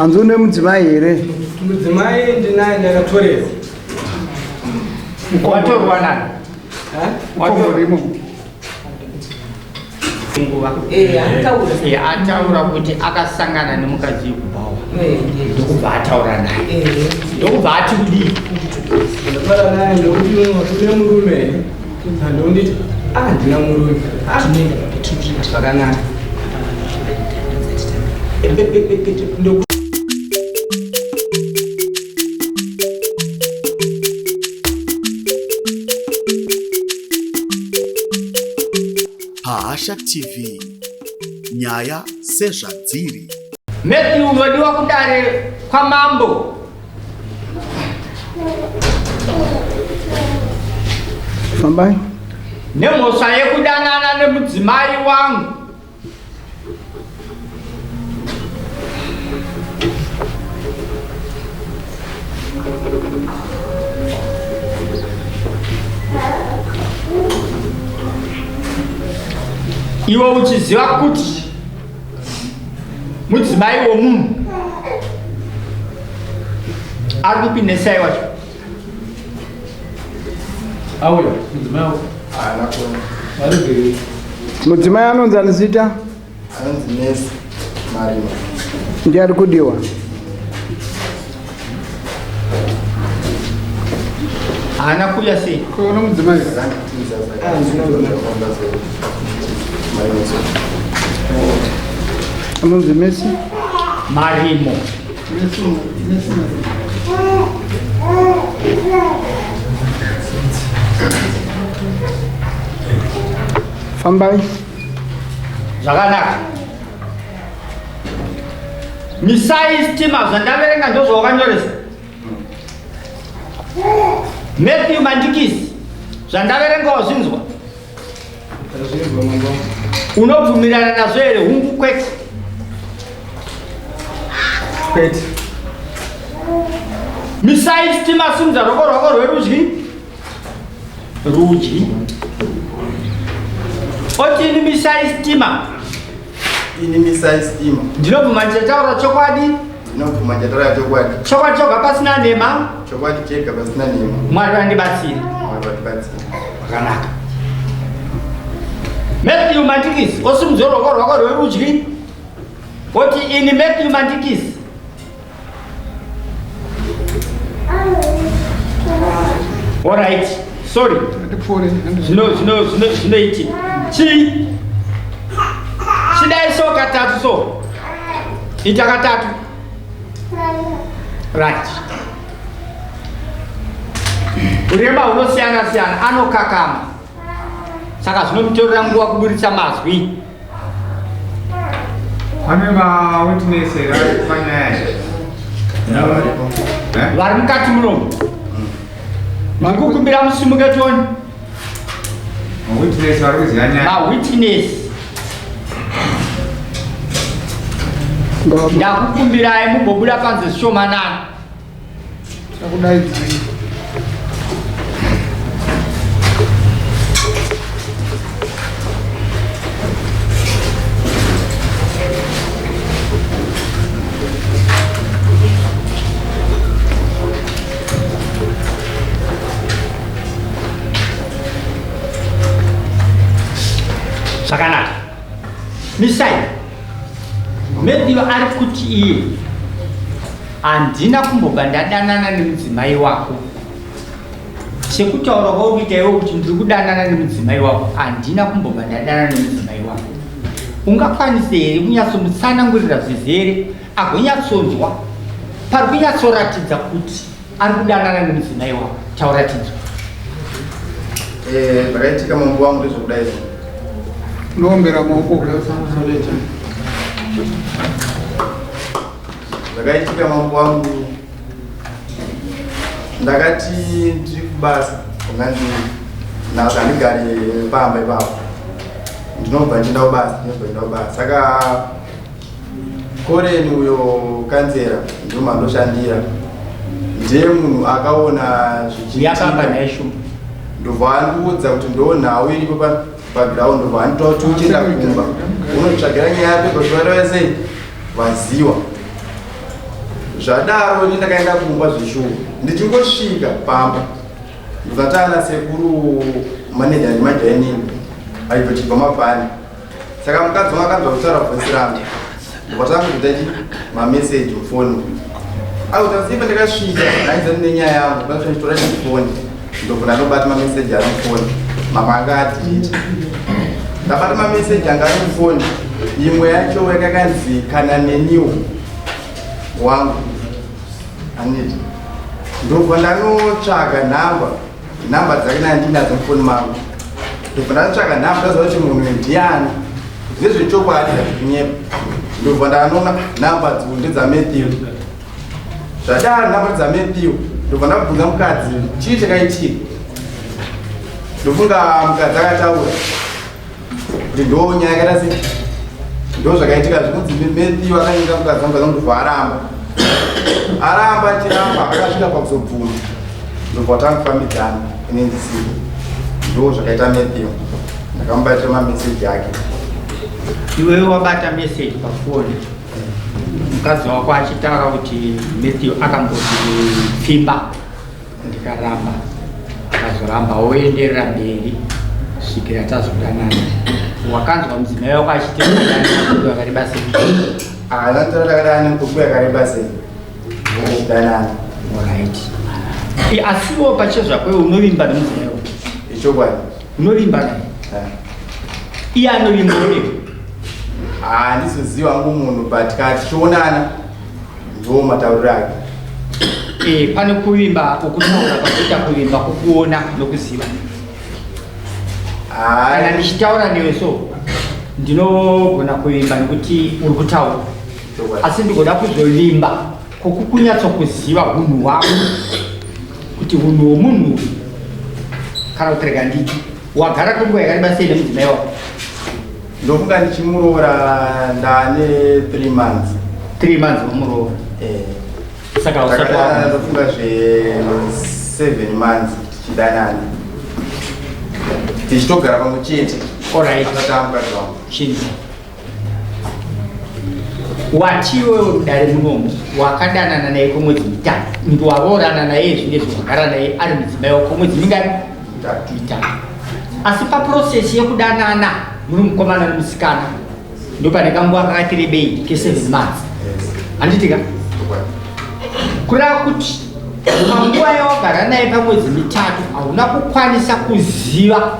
Anzune mudzimai here? Mudzimai ndinaye ndakatorera. Watorwa nani? Watorimo. Ataura kuti akasangana nemukadzi wekubhawa. Ndokubva ataura naye. Ndokubva ati kudii? Ndakataura naye ndokuti une murume. Ndonditi ndina murume. Zvakanaka. Hasha TV, nyaya sezvadziri. Matthew unodiwa kudare kwamambo. Fambai. Nemhosva yekudanana nemudzimai wangu. Iwe uchiziva kuti mudzimai womunhu ari kupinesai wacho. Auya, mudzimai wako. Mudzimai anonzi anizita? Anonzi Nesi Marima. Ndiye ari kudiwa. Haana kuya sei? Kuona mudzimai. Anonzi Messi Marimo. Fambai. Zvakanaka. Misai sitima zvandaverenga ndozvawakanyoresa. Matthew Mandikisi zvandaverenga wazvinzwa. Unobvumirana nazvo here hungu kwete? Kwete. Misai sitima simudza ruoko rwako rwerudyi. Rudyi. Otini misai sitima? Ini misai sitima. Ndinobvuma ndichataura chokwadi. Ndinobvuma ndichataura chokwadi. Chokwadi choga pasina nhema. Chokwadi chega pasina nhema. Mwari vandibatsire. Mwari vandibatsire. Zvakanaka. Matthew Mandikisi osimudza ruoko rwako rwerudyi. Oti ini Matthew Mandikisi. All right. Sorry. Zvinoiti. Chidai so katatu so. Ita katatu. Right. Uremba hunosiyana siyana anokakama. Saka zvinomutorera nguva kuburitsa mazwi. Pane ma-witness here panyaya vari mukati munomu. Ndikukumbira musimuke toni. ma-witness vari kuziva nyaya. Ma-witness. Ndakukumbirai mumbobuda panze zvishomanana. Takudaidzira. Zvakanaka. Misai. Matthew ari kuti iye handina kumbobva ndadanana nemudzimai wako. Sekutaura kwaurikuita iwe kuti ndiri kudanana nemudzimai wako, handina kumbobva ndadanana nemudzimai wako. Ungakwanisa here kunyatsomutsanangurira zvizere agonyatsonzwa pari kunyatsoratidza kuti ari kudanana nemudzimai wako? Tauratidzwa. Zvakaitika mambo wangu ndezvokudai. Unombera maoko. Zvakaitika mambo wangu, ndakati ndiri kubasa kunganzi nakandigare pamba ipapo. Ndinobva ndienda kubasa. Saka Koreni uyo kanzera ndiro ndoshandira. Ndiye munhu akaona Yakamba naishumu. ndobva andiudza kuti ndo nhau iripo paground, ndobva anditaura kuti uchienda kumba unotsvagira nyaya yapeko zvaro vese vaziwa. zvadaro ndakaenda kumba zvishuwa ndichingosvika pamba ndikatana sekuru manager ndimajaining aibva chibva mabhani saka mukadzi wangu akanzwa kutaura voice rangu ndikatanga kuitachi mameseji mufoni autasipa ndakasvika naizani nenyaya yangu ndasvaitora chifoni ndobva ndobata mameseji ari mufoni mama anga adilita ndabata mameseji anga ari mufoni imwe yacho yakakanzi kana neniwo wangu aniti ndobva ndanotsvaga nhamba dzake nandinadzo mufoni mangu ndobva ndanotsvaga nhamba ndaziva kuti munhu ndiani nezvechokwadi azvinyepa ndobva ndanoona nhamba dzimwe ndedzaMatthew zvadaro nhamba dzaMatthew ndobva ndabvunza mukadzi chii chakaitika ndofunga mukadzi akataura kuti ndo nyaya yakaita sei ndo zvakaitika zvinonzi Matthew akanyika mukadzi wangu ndobva aramba achiramba akasvika pakuzobvuma ndobva tangofambidzana inenzisipo ndo zvakaita Matthew ndakamubatira mameseji ake. Iwewe wabata meseji pafoni mukadzi wako achitaura kuti Matthew akamboti pfimba ndikaramba akazoramba woenderera mberi kusvikira tazodanana. Wakanzwa mudzimai wako achiteerera yakareba sei? Anatara takadana nguvu yakareba sei danana. Alright. Asiwo pachezvako unovimba nomudzimai wako? Ichokwadi. Unovimba naye? Iye anovimba newe? Handisiziva hangu munhu but kati chionana ndo matauriro ake. Pane kuvimba kokutaura pakuita kuvimba kokuona nokuziva. Kana ndichitaura newe so ndinogona kuvimba nekuti uri kutaura. Asi ndigoda kuzovimba kokukunyatsokuziva hunhu hwako kuti hunhu hwomunhu kana kuti rega nditi wagara kwenguva yakareba sei nemudzimai wako? Ndofunga ndichimuroora ndane 3 months. 3 months wamuroora? Saka usakwa ndofunga zve 7 months tichidanana tichitogara pamwe chete. Alright. Akatambwa zvangu. Chinzi watiwe mudare munomu wakadanana naye kwemwedzi mitatu ndo wavaorana naye zvinezvi wagara naye ari mudzimai wako mwedzi mingani? Mitatu. Asi paprocess yekudanana muri mukomana nomusikana ndo pane kanguva kakati rebei ke7 months. Handitika kureva kuti panguva yawagara naye pamwedzi mitatu hauna kukwanisa kuziva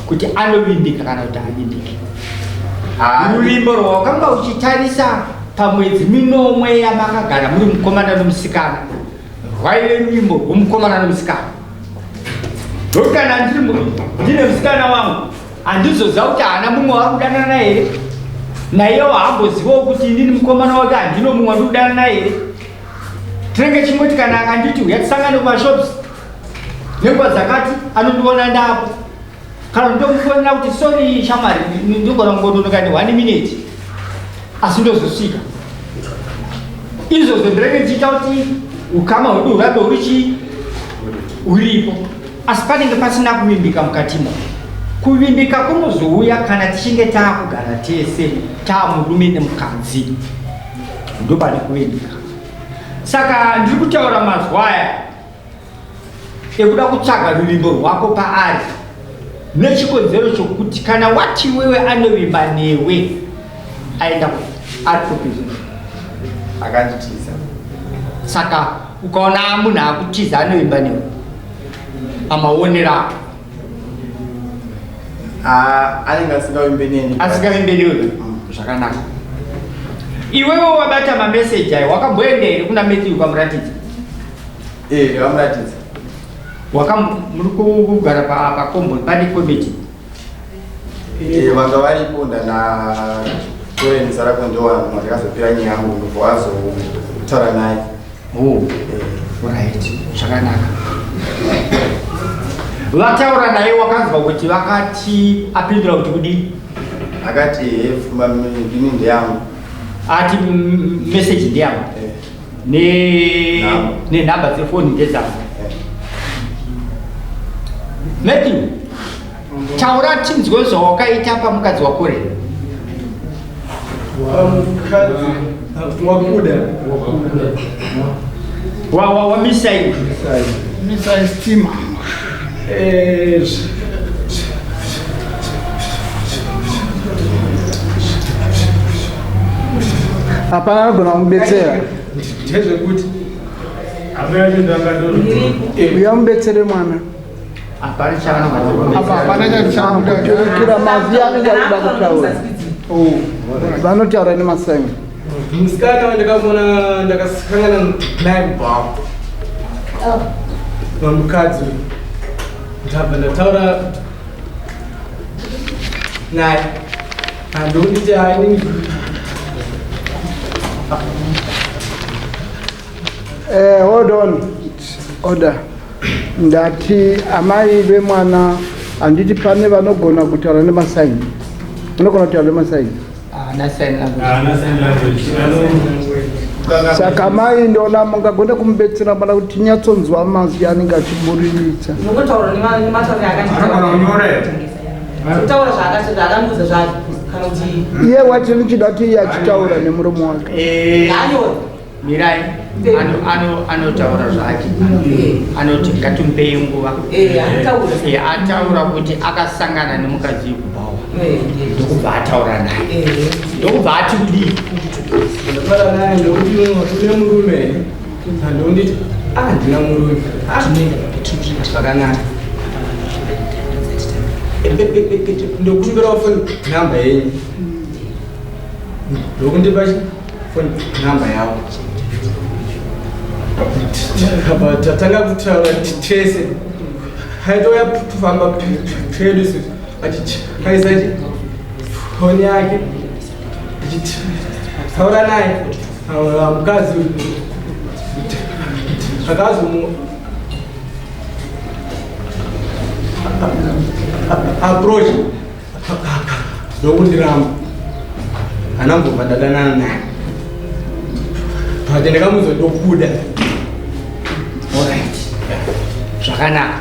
kuti anovimbika kana kuti havimbiki. Ruvimbo rwawakanga uchitarisa pamwedzi minomwe yamakagara muri mukomana nomusikana rwaive ruvimbo rwomukomana nomusikana. Ndokuti kana ndine musikana wangu handizoziva kuti haana mumwe wari kudanana here, naiyewo haambozivawo kuti ndini mukomana wake handino mumwe wari kudanana here. Tinenge chingoti kana akanditi uya tisangane kumashops nenguva dzakati anondiona ndapo kana ndomufonera kuti sorry shamwari ndingona kungononoka ne1 minute asi ndozosvika. Izvozvo ndirenge ndichiita kuti ukama hwedu hurambe huripo asi panenge pasina kuvimbika mukatimo. Kuvimbika kunozouya kana tichinge taakugara tese taamurume nemukadzi ndo pane kuvimbika. Saka ndiri kutaura mazuva aya ekuda kutsvaga ruvimbo rwako paari nechikonzero chokuti kana wati wewe anovimba newe aenda ari kupizwa akanditiza. Saka ukaona munhu akutiza anovimba newe amaonera anenge asingavimbe neni. Asingavimbe newe zvakanaka. Iwewe wabata mameseji ayo wakamboenda here kuna Matthew ukamuratidza? Ndakamuratidza. Muri kugara pakombo pane komiti? Vanga varipo ndanatorendesa rako ndowanhu mandakazopira nyaya yangu ndobva wazotaura naye. Right. Zvakanaka. Vataura naye wakanzwa kuti vakati apindura kuti kudii? Akati ini ndeyangu. Ati message ndiyangu nenhamba dzefoni ndedzangu. Matthew, taura tinzwe zvawakaita pamukadzi wako re. Mukadzi wakuda wa misai Misa estima. Hapana gona umbetsera. ndezve kuti Uyambetsere mwana. apana chakana Apa hapana chakuturukira mazi anenge arikuda kutaura. Vanotaura nemasai. musikana wandakaona ndakasangana naye kubva Mukadzi ndabva ndataura naye andonditi hainini Hold on. Order. Ndati amai vemwana anditi pane vanogona kutaura nemasai. Unogona kutaura nemasai. Saka mai ndona mungagona kumubetsera mwana kuti nyatsonzwa mazwi anenge achiburiritsa. Nokutaura nematauro kutaura zvakati zvakanguza zvacho kana kuti Iye wacho nichida kuti iye achitaura nemuromo wake. mirai anotaura zvake anoti ngatimpei nguva ataura kuti akasangana nemukadzi kubhawa ndokubva ataura naye ndokubva ati kudii ndakataura naye ndokuti une murume andonditi ndina murume zvakanaka ndokumbirawo foni namba yenyu ndokundipa foni namba yavo tatanga kutaura tese haitoya kufamba pedu achikaisa foni yake taura naye mukadzi akazomu approach ndokundiramba anambobva ndadanana naye but ndakamuzotokuda alright zvakanaka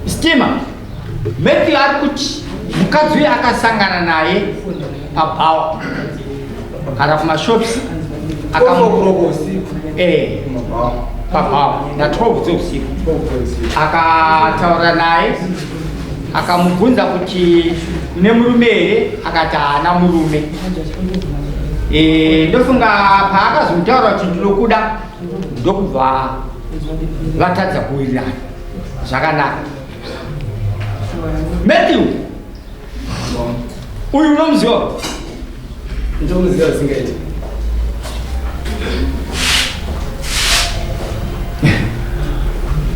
stima Matthew ari kuti mukadzi uyu akasangana naye pabhawa kana kumashops pabhawa na 12 dzeusiku akataura naye akamubvunza kuti une murume here akati haana murume ndofunga paakazomutaura kuti ndinokuda ndokubva vatadza kuwirirana zvakanaka Matthew uyu unomuziva ndomuziva zingaiti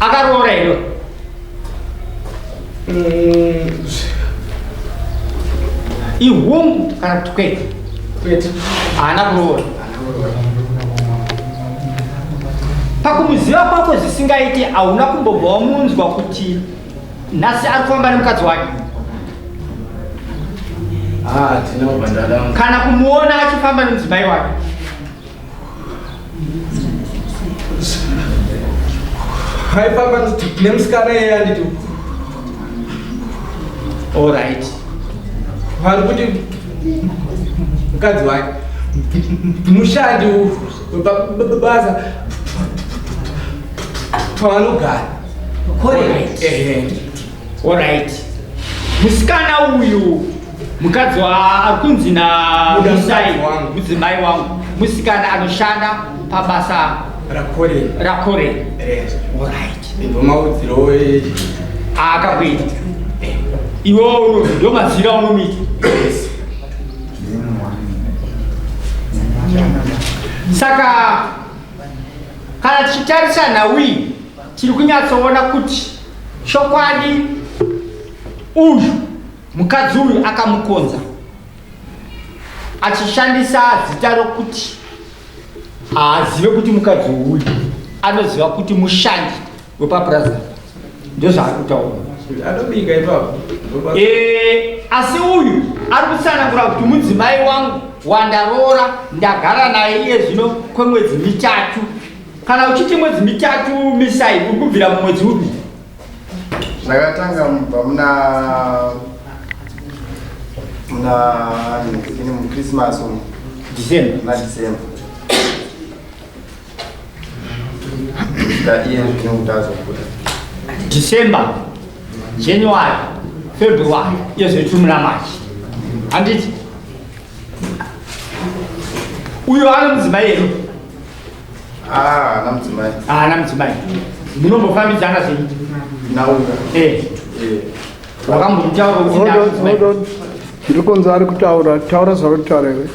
akaroora iro ihungu kana kuti kwete haana kuroora pakumuziva kwako zvisingaiti hauna kumbobva wamunzwa kuti nhasi ari kufamba nemukadzi wake kana kumuona achifamba nemudzimai wake haifamba nemusikana iye anditi alright vari kuti mukadzi wake mushandi webasa pavanogara alright musikana uyu mukadzi ari kunzi namusai mudzimai wangu musikana anoshanda pabasa rakore alright maudziro akakuita iwo ndo mazira unomita saka kana tichitarisa nawi tiri kunyatsoona kuti chokwadi uyu mukadzi uyu akamukonza achishandisa zita rokuti haazive kuti mukadzi uyu anoziva kuti mushandi wepapuraza ndozvaari kutaura anobika ipapo asi uyu ari kutsanangura kuti mudzimai wangu wandaroora ndagara naye iye zvino kwemwedzi mitatu kana uchiti mwedzi mitatu misai uri kubvira mumwedzi upi zvakatanga mubva muna Muna Christmas December. na December. Da iye zvinoutazo kuda. December, January, February, yezotumira March. Handiti uyo ana mudzimai ero. Namudzimai. Namudzimai. Munombofambidzana sei? Nauya. Wakambotaura kuti Hold ndiri kunzwa ari kutaura zvauri kutaura iwe.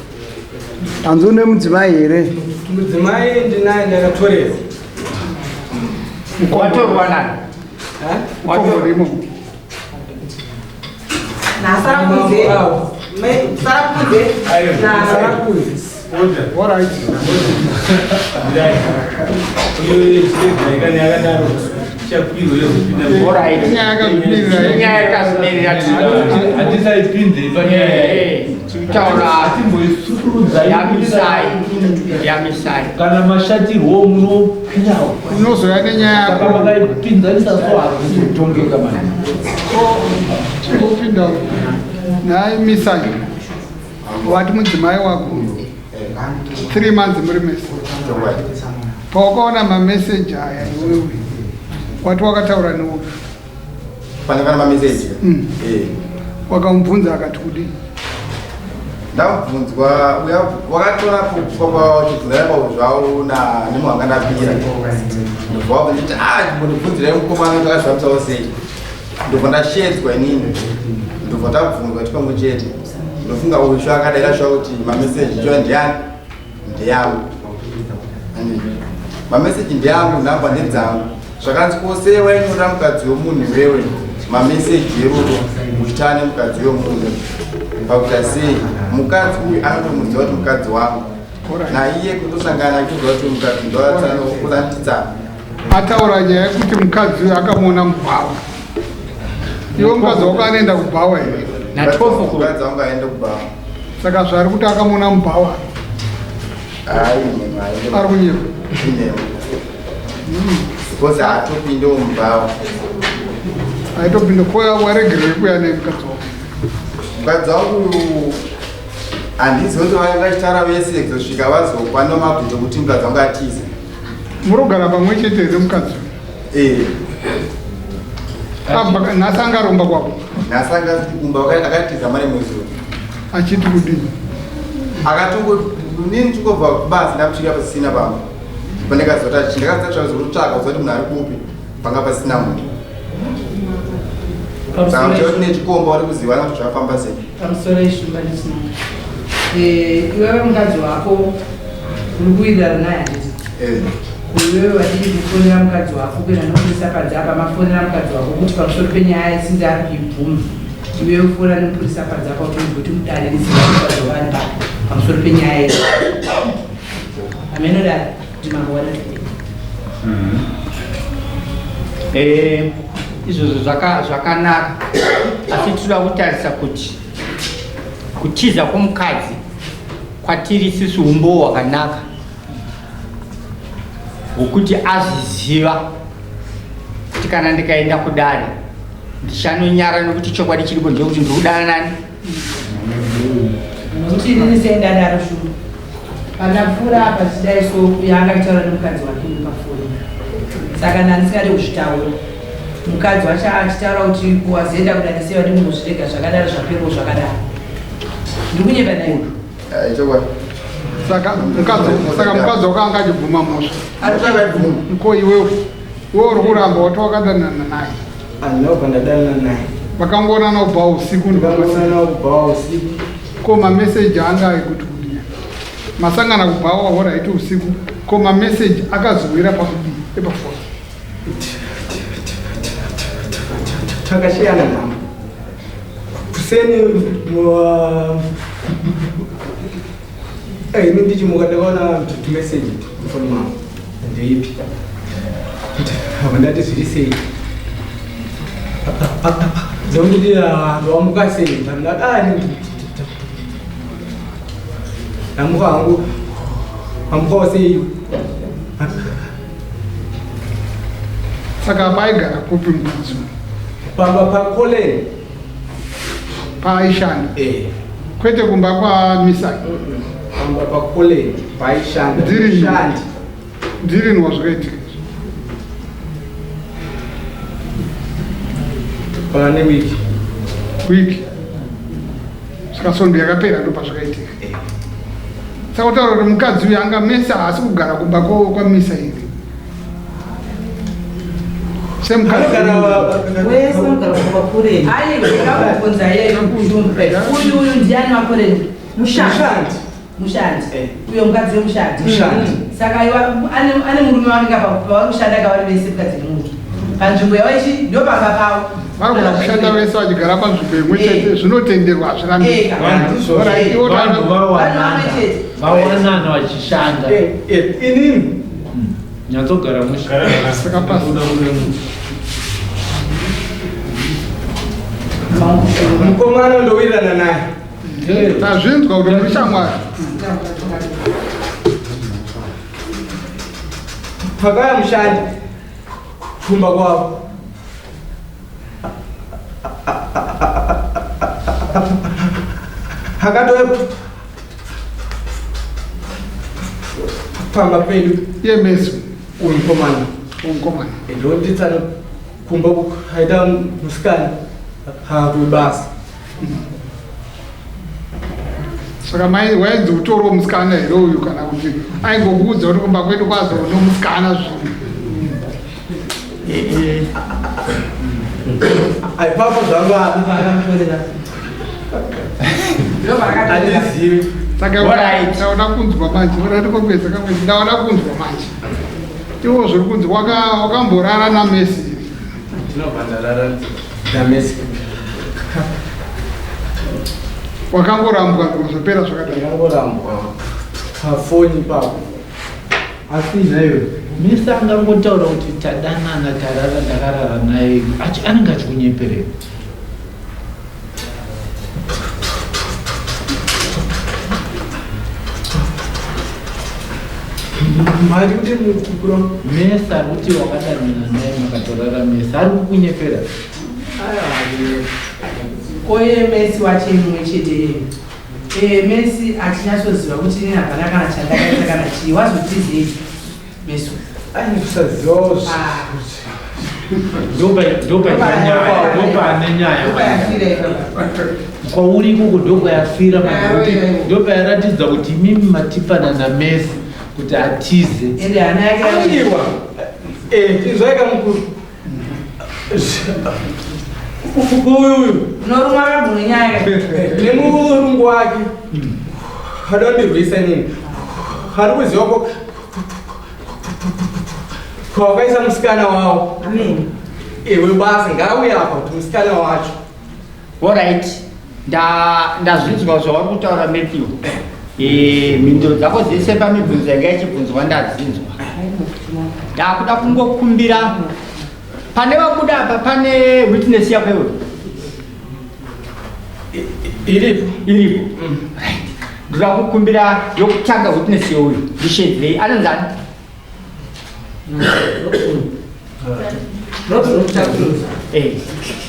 Hanzi une mudzimai here? Mudzimai ndinaye ndakatorerwa. watorwa nani? Watorwa. Nasarakuze. Sarakuze. Sarakuze. All right. Kana mashatirwo munopinyawo unozoya nenyaya saka makaipinzanisa tongeka mani chekupinda naye misai wati mudzimai wako 3 months muri mese paukaona mameseji aya iwewe wati wakataura newe Panekana mameseji. wakamubvunza akati kudii? Ndabvunzwa wakatora kuchibvunzira pauzvao nemuhanga ndapira ndobva nditi ndibvunzirai mukomana takazvambisawo sei ndobva ndashedzwa inini ndobva tabvunzwa tipamwe chete ndofunga uyu sho akadaira sva kuti mameseji cho ndiani ndeyangu mameseji ndeyangu nhamba ndedzangu zvakanzi kose wainyoda mukadzi wemunhu wewe mameseji erudo muchitane mukadzi wemunhu pakuita sei mukadzi uyu anotomuziva kuti mukadzi wangu naiye kutosangana achizwa kuti mukadzi ndoatsanokuratidzana ataura nyaya yekuti mukadzi uyu akamuona mubhawa. Iwe mukadzi wako anoenda kubhawa here? mukadzi wangu aende kubhawa. Saka zvari kuti akamuona mubhawa ari kunyepa because haatopindewo mubhawa. aitopinda waregerere kuya nemukadzi wako. Mukadzi wangu handizi kuti vainga chitara vese kuzosvika vazokwana mabvito kuti mukadzi wangu atize. Murogara pamwe chete here mukadzi? Nhasi angaromba kwako? Nhasi angakumba akatiza mari mwezi achiti kudini? Nini tikobva kubasa ndakusvika pasina pamwe pandakazoti ndakazotitsvaka kuzoti munhu ari kupi panga pasina munhu saka mchoti nechikomba uri kuziva kuti zvafamba sei. Pamusoro ishumba ndisina. Iwewe mukadzi wako uri kuwirirana naye handiti? Iwewe wachiti kufonera mukadzi wako kuenda nopurisa padzapa mafonera mukadzi wako kuti pamusoro penyaya isinzi ari kuibvuma iwewe ufonera nopurisa padzapa kuti mudare risingazovani pamusoro penyaya iyi amenodaro kuti mangwana izvozvo zvakanaka asi tinoda kutarisa kuti kutiza kwomukadzi kwatiri sisi umbo hwakanaka hwokuti azviziva kuti kana ndikaenda kudare ndichanonyara nekuti chokwadi chiripo ndechekuti ndikudana nani nokuti inini sendadaro shuru kana pfuura apa zvidai so yanga taura nemukadzi wake pafoni saka ndandisingade kuzvitaura mukadzi wacho achitaura kuti wazoenda kudanisiwa nemunhu zvirega zvakadaro zvapero zvakadaro ndiri kunyepa naye saka mukadzi wako anga achibvuma mosva ko iwewe uri kuramba wati wakadanana naye? Andinobva ndadanana naye. Vakangoonana kubva usiku? Vakangoonana kubva usiku. Ko mameseji anga aikuti kudini? Masangana kubva wahoraiti usiku ko mameseji akazowira pakudini epafoni? Takashiyana namo kuseni ini ndichimuka ndakaona tumeseji mufoni mwangu ndeipi apa ndati zviri sei dzekuti wamuka sei namuka hangu amukawo sei saka paigara kupi mukadzi? pakoleni paaishanda? kwete kumba kwa Misaki amba pakoleni paishanda shandi ndiri nwazvakaitika pane wiki saka sondo yakapera ndo pazvakaitika saka utaura kuti mukadzi uyu anga mesa haasi kugara kumba kwamisa iri semukadzi uyu ndiani makoreni mushandi uyo mukadzi wemushandi saka ane murume wanenge pavari kushanda kavari vese mukadzi nemuntu panzvimbo yavaichi ndo pamba pavo vanogona kushanda vese vachigara panzvimbo imwe chete zvinotenderwa hazvirambivawanana vachishanda inini nyatsogara saka pasi mukomana ndowirirana naye tazvinzwa kuti muri shamwari pakaya mushandi kumba kwavo hakatoe pamba pedu yemeso umukomana ndonditsana kumba haita musikana hakubasa saka mai wainzi utoro musikana here uyu kana kuti aingokuudza kuti kumba kwedu kwazono musikana zvino aipapo zvangu hatizivi ndaona kunzwa manje uratikomesa kamwe ndaona kunzwa manje iwo zviri kunzi wakamborara namesi tinobhandarara namesi wakangorambwa zvopera zvakadaiangorambwa pafoni papo asi nayo misa angangotaura kuti tadanana tarara ndakarara naye anenge achikunyeperera mari kuti mukukura mesa ari kuti wakadanana naye makatorara mesa ari kukunyepera oye mesi wache mumwe chete mesi atinyasoziva kuti nini hapana kana chandakaita kana chii wazotizei mesu ainikusazivawo ndopane nyaya kwauri ikoko ndokwayafira ndopayaratidza kuti mimi matipana namesi kuti atize ende hana yake aiwa izvaika mukuru uyu unorumwa kabhumwe nyaya nemurungu wake adandirwisa nini ari kuziva kwawakaisa musikana wavo iwe basa ngauye apa kuti musikana wacho Alright, ndazvinzwa zvauri kutaura Matthew. Mhinduro dzako dzese pamibvunzo yanga ichibvunzwa ndadzinzwa. Ndakuda kungokumbira pane vabuda apa pane witness yako iwe. Iripo. Right. Ndoda kukumbira yokutanga witness yoyo. Ndishedzei anonzani?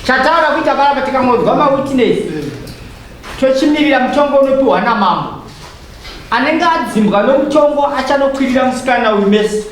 Chataura kuita para patikangodzwa mawitness tochimirira mutongo unopiwa namambo anenge adzimbwa nomutongo achanokwirira musikana uyu Mesi